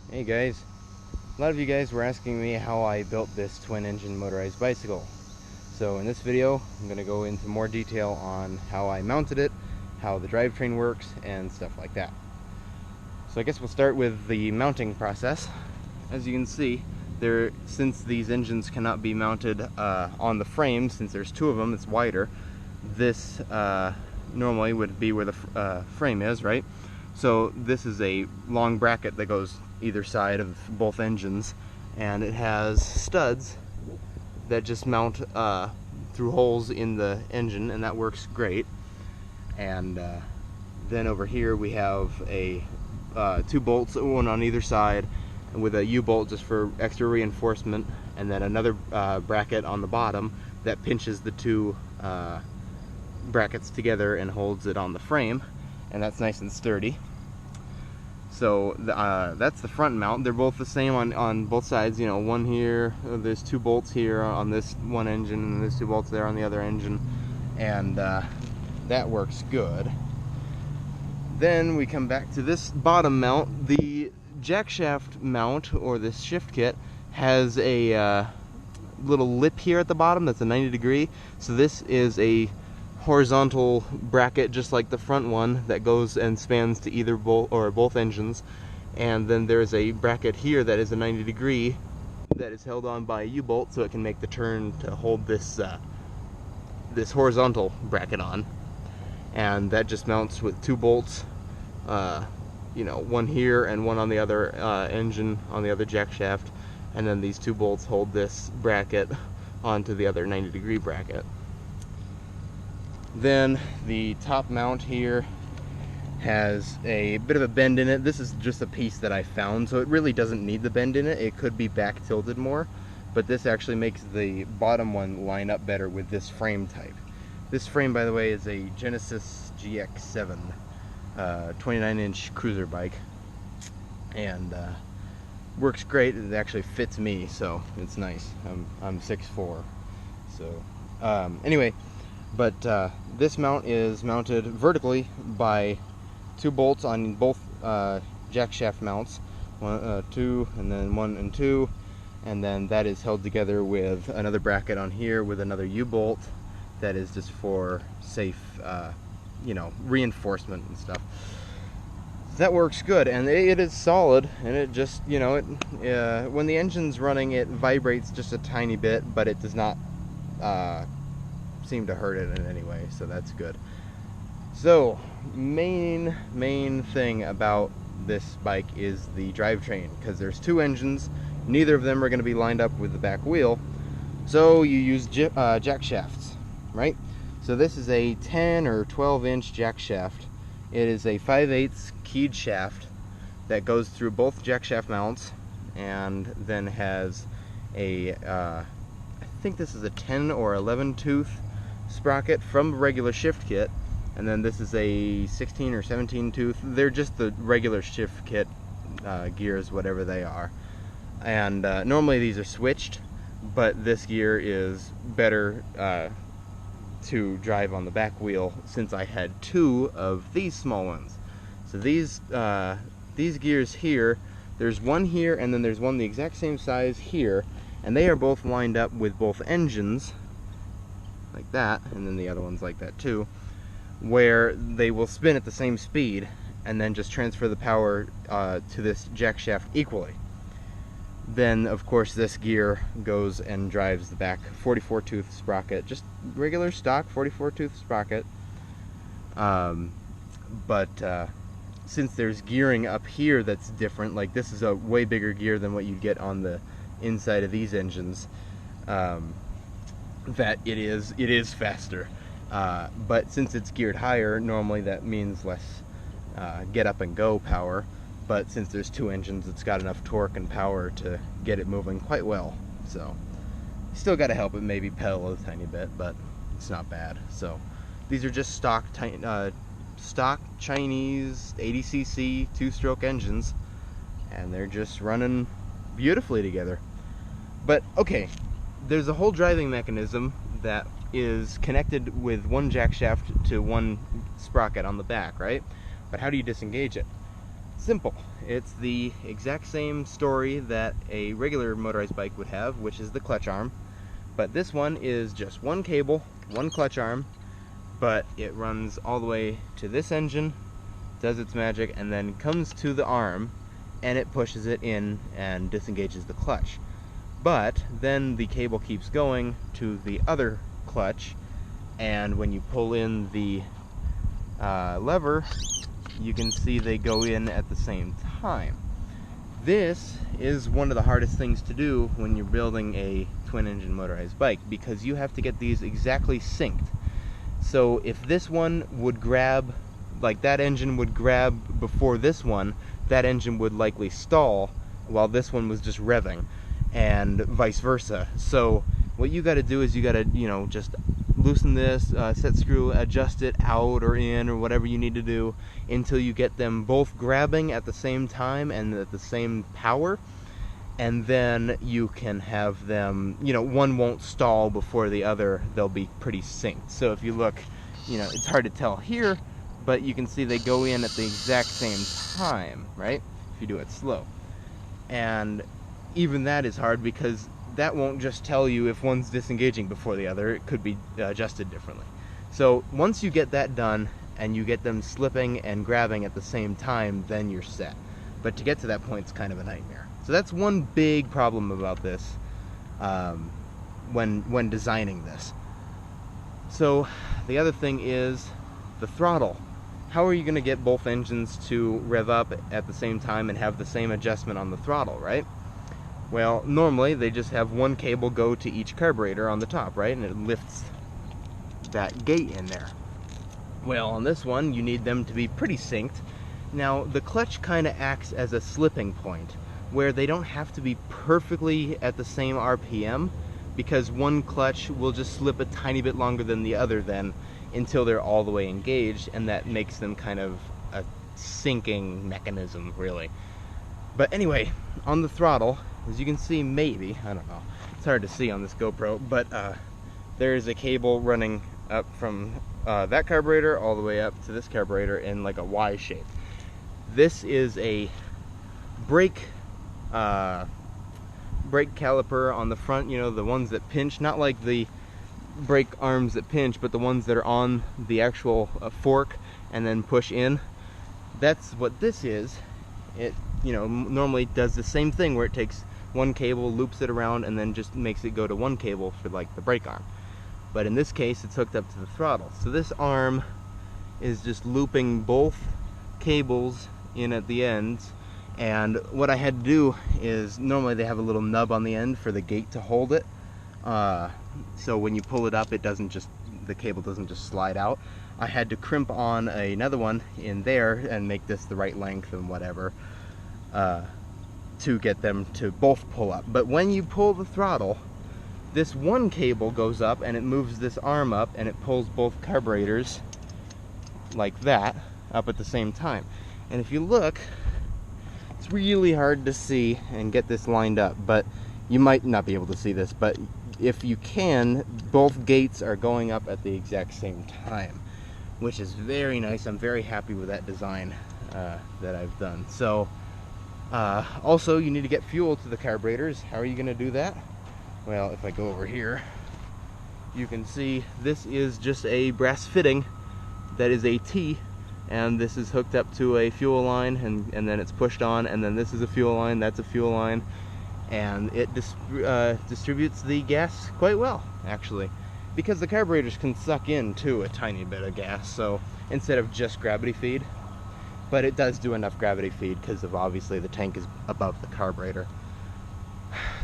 Hey guys, a lot of you guys were asking me how I built this twin engine motorized bicycle. So in this video I'm going to go into more detail on how I mounted it, how the drivetrain works, and stuff like that. So I guess we'll start with the mounting process. As you can see, since these engines cannot be mounted on the frame, since there's two of them, it's wider. This normally would be where the frame is, right? So this is a long bracket that goes either side of both engines, and it has studs that just mount through holes in the engine, and that works great. And then over here we have two bolts, one on either side, with a U-bolt just for extra reinforcement, and then another bracket on the bottom that pinches the two brackets together and holds it on the frame, and that's nice and sturdy. So that's the front mount. They're both the same on both sides. You know, one here, there's two bolts here on this one engine, and there's two bolts there on the other engine, and that works good. Then we come back to this bottom mount. The jackshaft mount, or this shift kit, has a little lip here at the bottom that's a 90-degree. So this is a horizontal bracket, just like the front one, that goes and spans to either bolt or both engines. And then there's a bracket here that is a 90-degree that is held on by a U-bolt, so it can make the turn to hold this this horizontal bracket on. And that just mounts with two bolts, you know, one here and one on the other engine, on the other jack shaft, and then these two bolts hold this bracket onto the other 90-degree bracket. Then the top mount here has a bit of a bend in it. This is just a piece that I found, so it really doesn't need the bend in it. It could be back tilted more, but this actually makes the bottom one line up better with this frame type. This frame, by the way, is a Genesis GX7 29-inch cruiser bike, and works great. It actually fits me, so it's nice. I'm 6'4", so anyway. But this mount is mounted vertically by two bolts on both jack shaft mounts, two, and then one and two, and then that is held together with another bracket on here with another U-bolt that is just for safe, you know, reinforcement and stuff. That works good, and it is solid, and it just, you know, when the engine's running, it vibrates just a tiny bit, but it does not seem to hurt it in any way, so that's good. So main thing about this bike is the drivetrain, because there's two engines. Neither of them are going to be lined up with the back wheel, so you use jack shafts, right? So this is a 10 or 12-inch jack shaft. It is a 5/8 keyed shaft that goes through both jack shaft mounts, and then has a I think this is a 10 or 11 tooth sprocket from the regular shift kit, and then this is a 16 or 17 tooth. They're just the regular shift kit gears, whatever they are, and normally these are switched, but this gear is better to drive on the back wheel, since I had two of these small ones. So these gears here, there's one here, and then there's one the exact same size here, and they are both lined up with both engines like that, and then the other one's like that too, where they will spin at the same speed and then just transfer the power to this jack shaft equally. Then of course this gear goes and drives the back 44 tooth sprocket, just regular stock 44 tooth sprocket, but since there's gearing up here that's different, like this is a way bigger gear than what you get on the inside of these engines, that it is faster, but since it's geared higher, normally that means less get up and go power, but since there's two engines, it's got enough torque and power to get it moving quite well. So still got to help it maybe pedal a tiny bit, but it's not bad. So these are just stock Chinese 80cc two-stroke engines, and they're just running beautifully together. But okay, there's a whole driving mechanism that is connected with one jack shaft to one sprocket on the back, right? But how do you disengage it? Simple. It's the exact same story that a regular motorized bike would have, which is the clutch arm. But this one is just one cable, one clutch arm, but it runs all the way to this engine, does its magic, and then comes to the arm, and it pushes it in and disengages the clutch. But then the cable keeps going to the other clutch, and when you pull in the lever, you can see they go in at the same time. This is one of the hardest things to do when you're building a twin engine motorized bike, because you have to get these exactly synced. So if this one would grab, like that engine would grab before this one, that engine would likely stall while this one was just revving, and vice versa. So what you got to do is you got to, just loosen this, set screw, adjust it out or in or whatever you need to do until you get them both grabbing at the same time and at the same power, and then you can have them, one won't stall before the other. They'll be pretty synced. So if you look, it's hard to tell here, but you can see they go in at the exact same time, right? If you do it slow. And even that is hard, because that won't just tell you if one's disengaging before the other. It could be adjusted differently. So once you get that done and you get them slipping and grabbing at the same time, then you're set. But to get to that point, it's kind of a nightmare. So that's one big problem about this when designing this. So the other thing is the throttle. How are you going to get both engines to rev up at the same time and have the same adjustment on the throttle, right? Well, normally they just have one cable go to each carburetor on the top, right? And it lifts that gate in there. Well, on this one, you need them to be pretty synced. Now, the clutch kind of acts as a slipping point, where they don't have to be perfectly at the same RPM, because one clutch will just slip a tiny bit longer than the other then, until they're all the way engaged, and that makes them kind of a syncing mechanism, really. But anyway, on the throttle, as you can see, maybe, I don't know, it's hard to see on this GoPro, but there is a cable running up from that carburetor all the way up to this carburetor in like a Y shape. This is a brake caliper on the front, the ones that pinch, not like the brake arms that pinch, but the ones that are on the actual fork and then push in. That's what this is. It normally does the same thing, where it takes one cable, loops it around, and then just makes it go to one cable for like the brake arm. But in this case, it's hooked up to the throttle. So this arm is just looping both cables in at the ends. And what I had to do is, normally they have a little nub on the end for the gate to hold it. So when you pull it up, the cable doesn't just slide out. I had to crimp on another one in there and make this the right length and whatever, to get them to both pull up. But when you pull the throttle, this one cable goes up and it moves this arm up and it pulls both carburetors like that up at the same time. And if you look, it's really hard to see and get this lined up, but you might not be able to see this, but if you can, both gates are going up at the exact same time, which is very nice. I'm very happy with that design that I've done. So also, you need to get fuel to the carburetors. How are you going to do that? Well, if I go over here, you can see this is just a brass fitting that is a T, and this is hooked up to a fuel line, and then it's pushed on, and then this is a fuel line, that's a fuel line, and it distributes the gas quite well, actually, because the carburetors can suck in too a tiny bit of gas, so instead of just gravity feed. But it does do enough gravity feed because of, obviously, the tank is above the carburetor.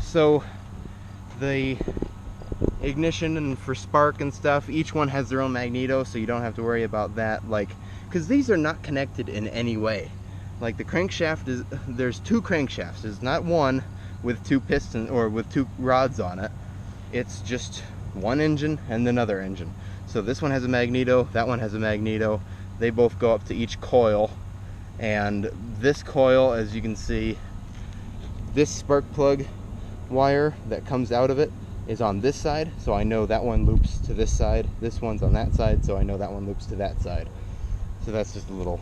So the ignition and for spark and stuff, each one has their own magneto, so you don't have to worry about that, like, because these are not connected in any way. Like the crankshaft there's two crankshafts. It's not one with two pistons or with two rods on it. It's just one engine and another engine. So this one has a magneto, that one has a magneto. They both go up to each coil, and this coil, as you can see, this spark plug wire that comes out of it is on this side, so I know that one loops to this side. This one's on that side, so I know that one loops to that side. So that's just a little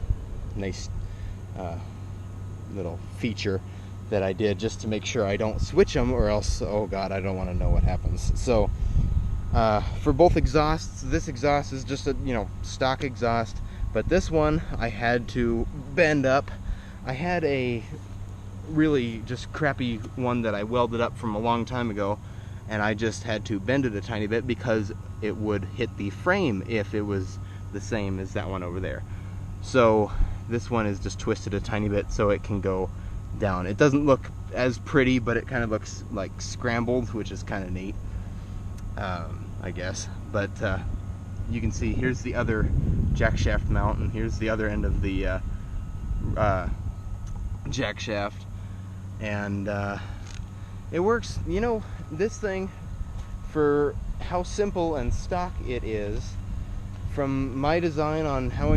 nice little feature that I did just to make sure I don't switch them, or else, oh god, I don't want to know what happens. So for both exhausts, this exhaust is just a, you know, stock exhaust, but this one I had to bend up. I had a really just crappy one that I welded up from a long time ago, and I just had to bend it a tiny bit because it would hit the frame if it was the same as that one over there. So this one is just twisted a tiny bit so it can go down. It doesn't look as pretty, but it kind of looks like scrambled, which is kind of neat, I guess. But you can see here's the other jack shaft mount, and here's the other end of the jack shaft, and it works. You know, this thing, for how simple and stock it is, from my design on how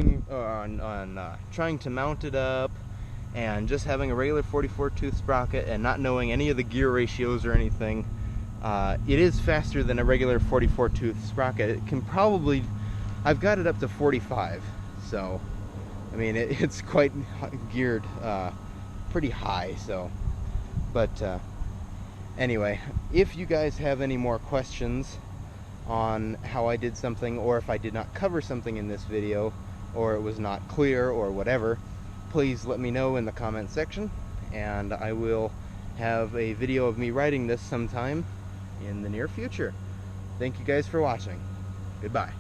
trying to mount it up, and just having a regular 44 tooth sprocket and not knowing any of the gear ratios or anything, it is faster than a regular 44 tooth sprocket. It can probably, I've got it up to 45, so I mean it's quite geared pretty high. So, but anyway, if you guys have any more questions on how I did something, or if I did not cover something in this video, or it was not clear or whatever, please let me know in the comment section, and I will have a video of me riding this sometime in the near future. Thank you guys for watching. Goodbye.